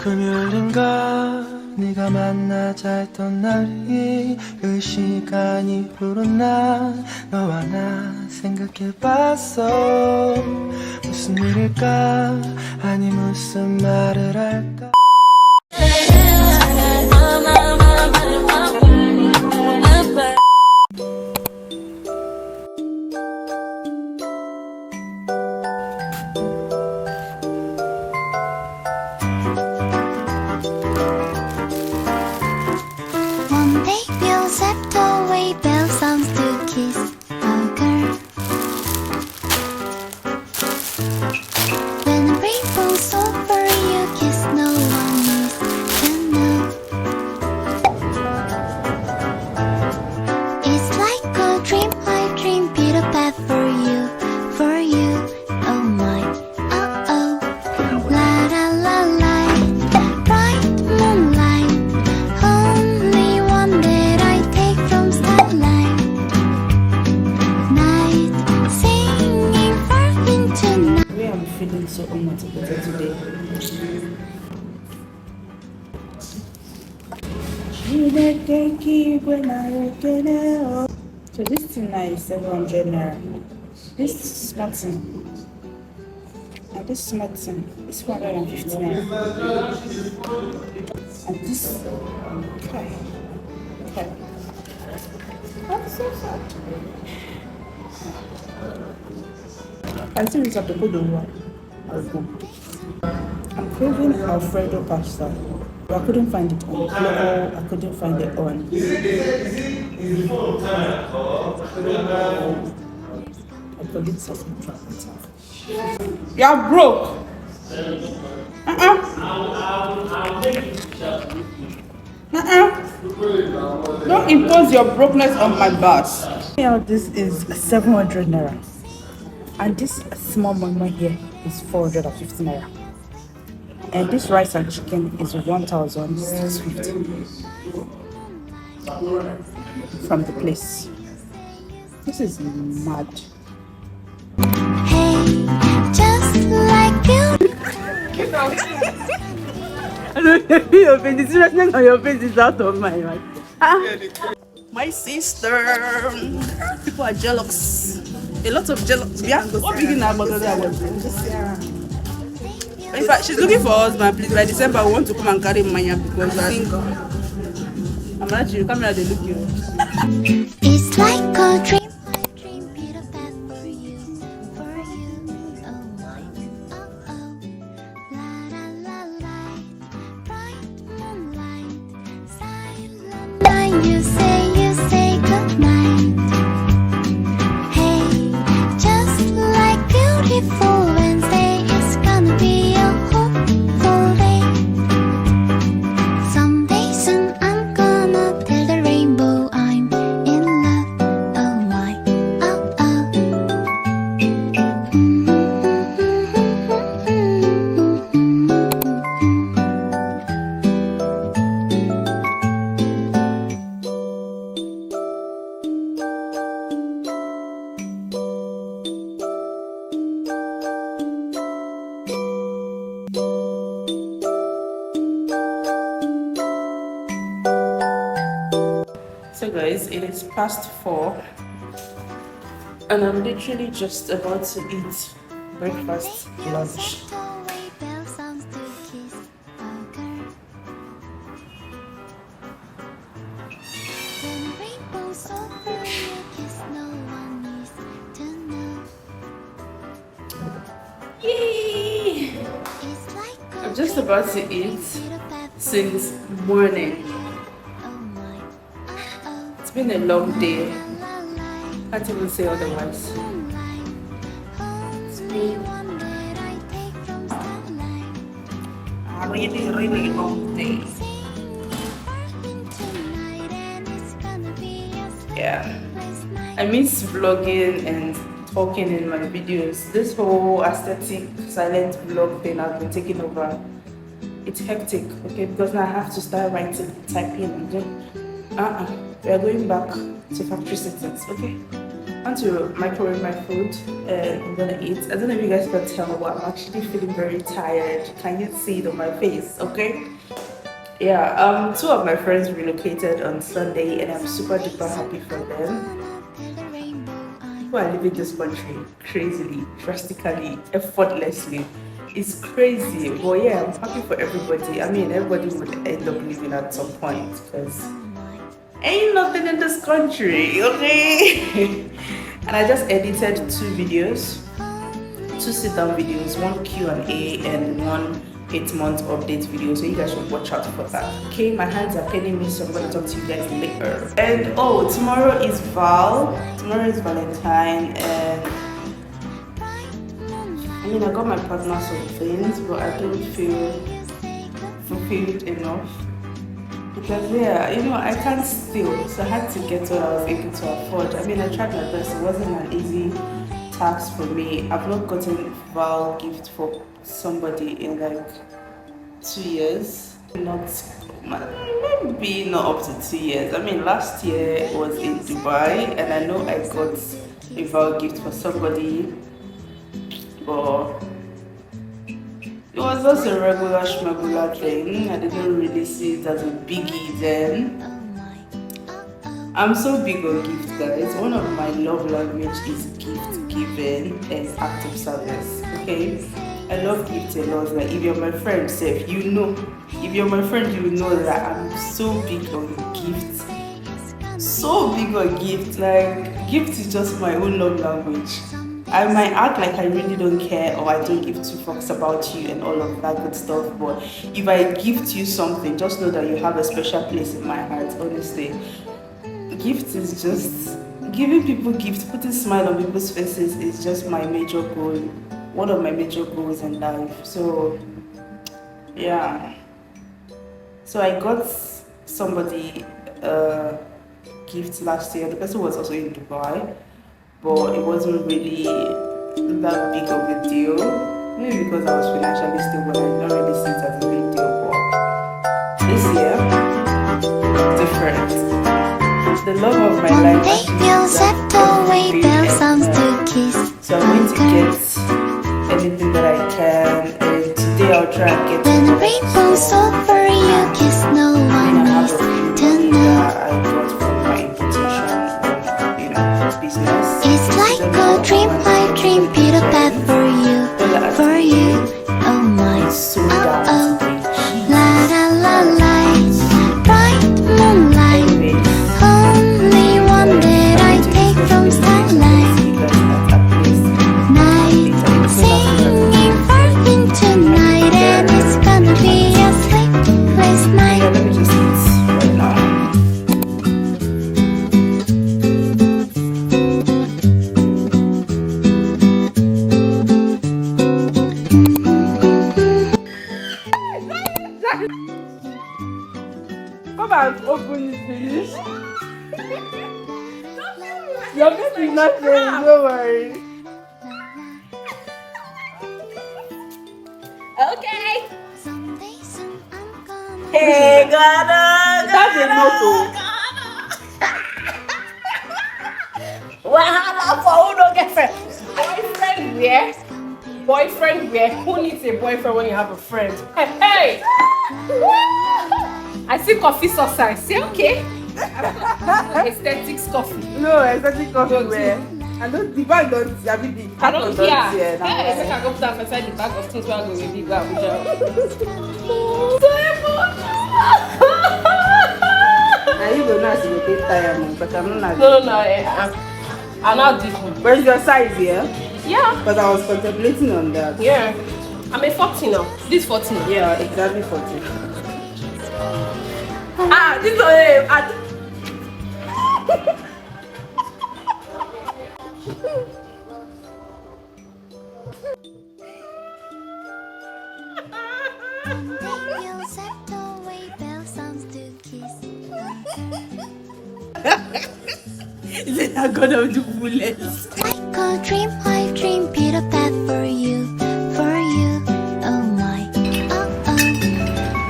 금요일인가 네가 만나자 했던 날이 그 시간이 흐른 날 너와 나 생각해봤어. 무슨 일일까 아니 무슨 말을 할까. So unmotivated today. So this thing now is 700 naira. This smart thing and this smart thing is 450 naira. And this okay. That's so sad. I think it's a good one. I'm craving Alfredo pasta, but I couldn't find it on Glovo. I couldn't find it on. I forget something. You're broke. Don't impose your brokenness on my boss. Now this is 700 naira. And this small mama here is 450 naira. And this rice and chicken is 1,650 from the place. This is mad. Hey, just like you. Get out. I don't know your face. The seriousness on your face is out of my mind. My sister. People are jealous. A lot of jealous. Yeah, what begin now? In fact, she's looking for a husband. Please, by December, I want to come and carry Maya because I'm single. I'm not you. Come here, they look you. It's like a dream. So guys, it is past 4 and I'm literally just about to eat breakfast, lunch. Yay! I'm just about to eat since morning. It's been a long day. Can't even say otherwise. It's been a really long day. Yeah, I miss vlogging and talking in my videos. This whole aesthetic silent vlog thing has been taking over. It's hectic, okay, because now I have to start writing, typing, and then we are going back to factory settings, okay? I want to microwave my food and I'm gonna eat. I don't know if you guys can tell, but I'm actually feeling very tired. Can you see it on my face? Okay. Yeah. Two of my friends relocated on Sunday, and I'm super duper happy for them. Who are living this country crazily, drastically, effortlessly. It's crazy, but yeah, I'm happy for everybody. I mean, everybody would end up leaving at some point because ain't nothing in this country, okay? And I just edited 2 videos, 2 sit-down videos, one Q&A and one 8-month update video, so you guys should watch out for that. Okay, my hands are paining me, so I'm gonna talk to you guys later. And oh, tomorrow is Valentine, and I mean, I got my partner some things, but I don't feel fulfilled enough. Because yeah, you know, I can't steal, so I had to get what I was able to afford. I mean, I tried my best. It wasn't an easy task for me. I've not gotten Val gift for somebody in like 2 years. Maybe not up to 2 years. I mean, last year was in Dubai, and I know I got a Val gift for somebody, but it was just a regular 𝗕𝗲𝗃𝗀𝗃𝗀𝗀 thing. I didn't really see it as a biggie then. I'm so big on gift, guys. One of my love language is gift giving and act of service. Okay, I love gifts a lot. Like, if you're my friend, Seth, you know. If you're my friend, you know that I'm so big on gifts. So big on gifts. Like, gift is just my own love language. I might act like I really don't care or I don't give 2 fucks about you and all of that good stuff, but if I gift you something, just know that you have a special place in my heart, honestly. Gift is just, giving people gifts, putting a smile on people's faces is just my major goal, one of my major goals in life. So yeah, so I got somebody a gift last year. The person was also in Dubai, but it wasn't really that big of a deal. Maybe because I was financially stable, I don't really see it as a big deal. But this year, different. The love of my life so I'm going to get anything that I can, and today I'll try and get When the rainbow's over you, kiss no one knows tonight. I got from my importation of, you know, business. It's like a dream, I dream, Peter Pan for you, oh my, oh, la la la la, bright moonlight, only one that I take from starlight, night, singing for me tonight, and it's gonna be a sleepless night. Let me just eat right now. Come and open it, please. Your baby is not ready, don't worry. Okay. Someday soon I'm gonna Hey, Ghana. That's a motto. Wahala for who don't get friend. Boyfriend where? Boyfriend where? Who needs a boyfriend when you have a friend? Hey, hey. I see coffee sauce. I say okay. Aesthetics coffee. No, aesthetic coffee where I don't, the bag don't, I mean the I carton don't don't care. here now. Hey, I think I go put that inside the bag of things where I go with big bag. Now you go now, so you take time, but I'm not. No. I'm not different. Where's your size here? Yeah. But I was contemplating on that. Yeah. I'm a 40 now. This 40 now. Yeah, exactly 40. Ah, this one. You'll set away bell sounds to kiss. Is it not gonna do bullets? Like a dream, I dream, Peter Pan for you, oh my, oh oh,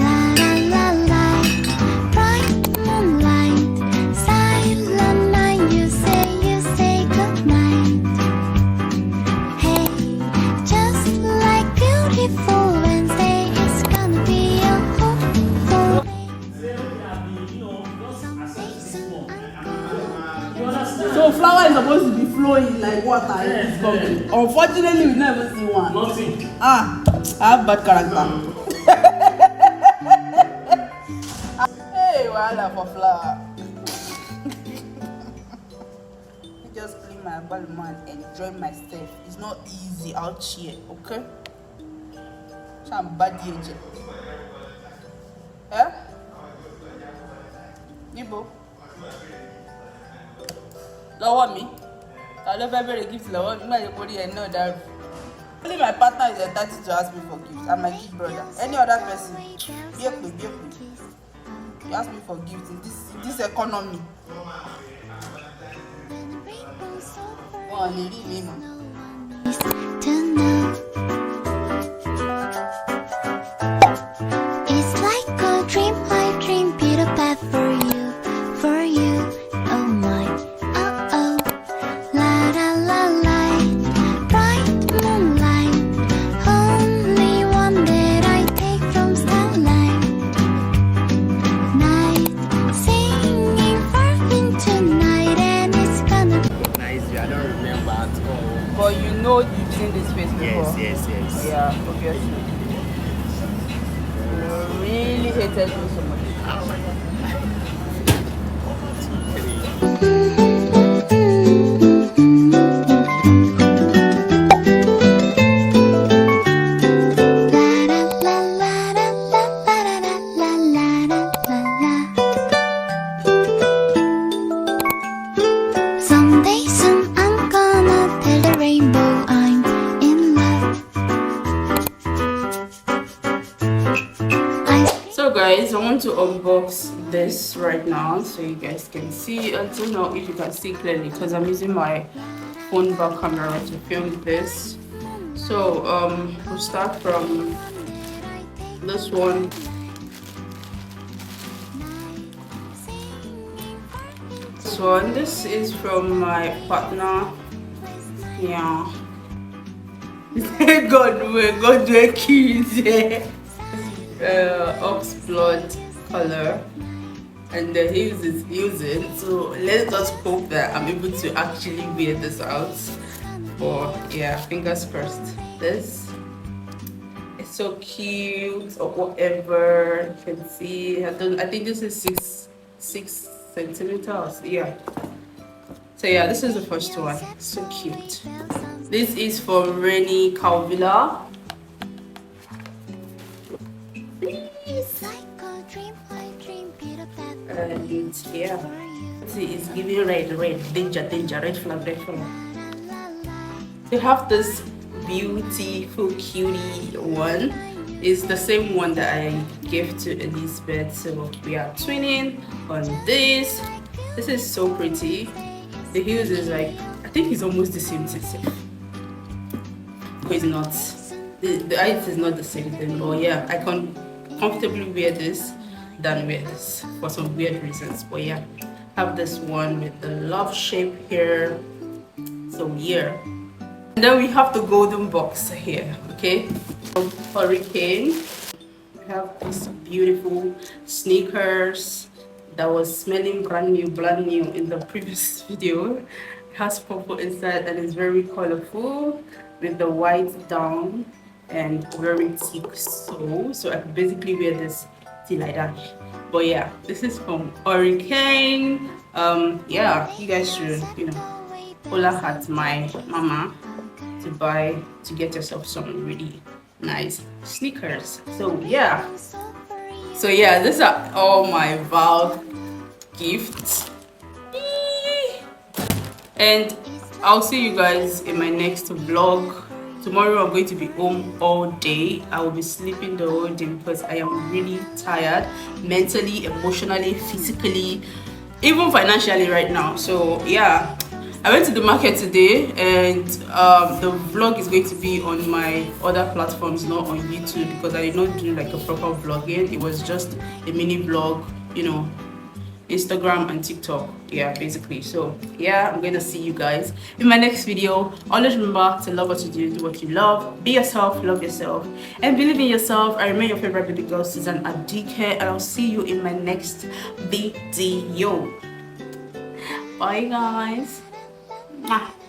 la la la la, bright moonlight, silent night, you say good supposed to be flowing like water. It's coming. Unfortunately, we never see one. Nothing. Ah, I have bad character. Hey, wahala for flower. Just clean my balloon and enjoy myself. It's not easy out here, okay? Some bad age. Eh? Nibo? Lọ́wọ́ mi. I love every gift. Lọ́wọ́ mi. Nobody know that. Only my partner is entitled to ask me for gifts, and my big brother. Any other person, you ask me for gifts in this economy. Oh, really, It's like a dream, I dream, Peter Pan for you, oh my, oh, la la la la, bright moonlight, only one that I take from starlight, night, singing far into night, and it's gonna Nice, I don't remember at all. But you know you've seen this face before. Yes. Yeah, obviously. You really hated me so much. la la la la la la la la la la. Someday soon I'm gonna tell the rainbow I'm in love. So guys, I want to unbox this right now so you guys can see. I don't know if you can see clearly because I'm using my phone back camera to film this. So we'll start from this one. This is from my partner. Yeah. God do keys. Ox blood color, and the heels is using. So let's just hope that I'm able to actually wear this out. Or yeah, fingers crossed. This is so cute or whatever. You can see. I think this is 6 centimeters. Yeah. So yeah, this is the first one. So cute. This is from 𝗕𝗲𝗃𝗕𝗏. And yeah, see, it's giving red, danger, red flag. We have this beautiful cutie one. It's the same one that I gave to Elizabeth, so we are twinning on this. This is so pretty. The heels is like, I think it's almost the same thing. It's not, the height is not the same thing, but yeah, I can comfortably wear this than wear this for some weird reasons. But yeah, have this one with the love shape here. So yeah, and then we have the golden box here. Okay, from 𝗕𝗏𝗃𝗏𝗃. We have these beautiful sneakers that was smelling brand new in the previous video. It has purple inside and it's very colorful with the white down and very thick sole. So I could basically wear this till I die. But yeah, this is from 𝗕𝗏𝗃𝗏𝗃. Yeah, you guys should, holla at my mama to get yourself some really nice sneakers. So yeah, these are all my Val gifts, and I'll see you guys in my next vlog. Tomorrow I'm going to be home all day. I will be sleeping the whole day because I am really tired, mentally, emotionally, physically, even financially right now. So yeah, I went to the market today, and the vlog is going to be on my other platforms, not on YouTube, because I did not do like a proper vlogging. It was just a mini vlog, Instagram and TikTok, yeah, basically. So yeah, I'm gonna see you guys in my next video. Always remember to love what you do what you love, be yourself, love yourself, and believe in yourself. I remain your favorite baby girl, 𝗕𝗲𝘃𝗏𝗃𝗏, and I'll see you in my next video. Bye guys. Ah.